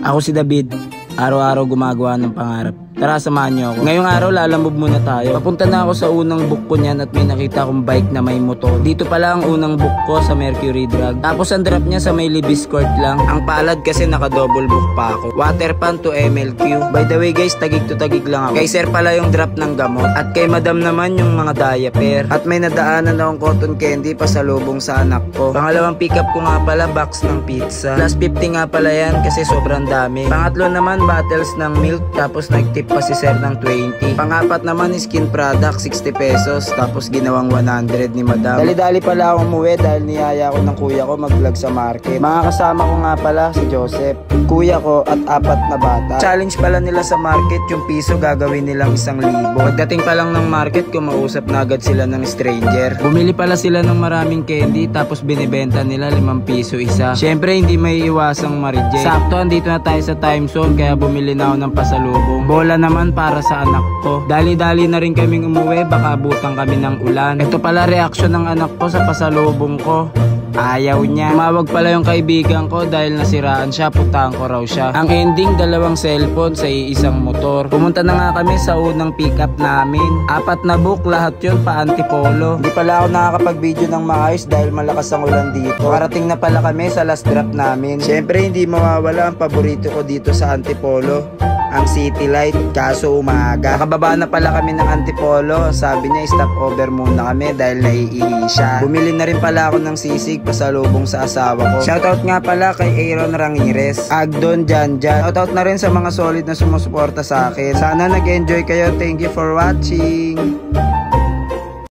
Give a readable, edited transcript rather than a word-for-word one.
Ako si David, araw-araw gumagawa ng pangarap. Tara, samahan niyo ako. Ngayong araw, lalamove muna tayo. Papunta na ako sa unang book ko niyan at may nakita akong bike na may motor. Dito pala ang unang book ko sa Mercury Drag. Tapos ang drop niya sa may Libis Court lang. Ang palad kasi naka-double book pa ako. Water pan to MLQ. By the way guys, tagig to tagig lang ako. Kay sir pala yung drop ng gamot. At kay madam naman yung mga diaper. At may nadaanan akong cotton candy pasalubong sa anak ko. Pangalawang pick up ko nga pala, box ng pizza. Plus 50 nga pala yan kasi sobrang dami. Pangatlo naman, bottles ng milk. Tapos nagtip pa si sir ng 20. Pangapat naman skin product, 60 pesos. Tapos ginawang 100 ni madam. Dali-dali pala ako umuwi dahil niyaya ko ng kuya ko mag-vlog sa market. Mga kasama ko nga pala si Joseph, kuya ko at 4 na bata. Challenge pala nila sa market, yung piso gagawin nilang 1,000. Pagdating pa lang ng market, kumausap na agad sila ng stranger. Bumili pala sila ng maraming candy tapos binibenta nila 5 piso isa. Syempre hindi may iwasang ma-reject. Sakto, andito na tayo sa time zone kaya bumili na ako ng pasalubong. Bola naman para sa anak ko. Dali-dali na rin kaming umuwi, baka abutan kami ng ulan. Ito pala reaksyon ng anak ko sa pasalubong ko. Ayaw niya. Tumawag pala yung kaibigan ko dahil nasiraan siya, putahan ko raw siya. Ang ending, 2 cellphone sa isang motor. Pumunta na nga kami sa unang pick up namin. 4 na book, lahat yun pa Antipolo. Hindi pala ako nakakapag-video ng maayos dahil malakas ang ulan dito. Parating na pala kami sa last drop namin. Syempre hindi mawawala ang paborito ko dito sa Antipolo, ang City Light, kaso umaga. Nakababa na pala kami ng Antipolo. Sabi niya stop over muna kami dahil naiihi siya. Bumili na rin pala ako ng sisig pasalubong sa asawa ko. Shoutout nga pala kay Aaron Ramirez, Agdon, Janjan. Shoutout na rin sa mga solid na sumusuporta sa akin. Sana nag-enjoy kayo. Thank you for watching.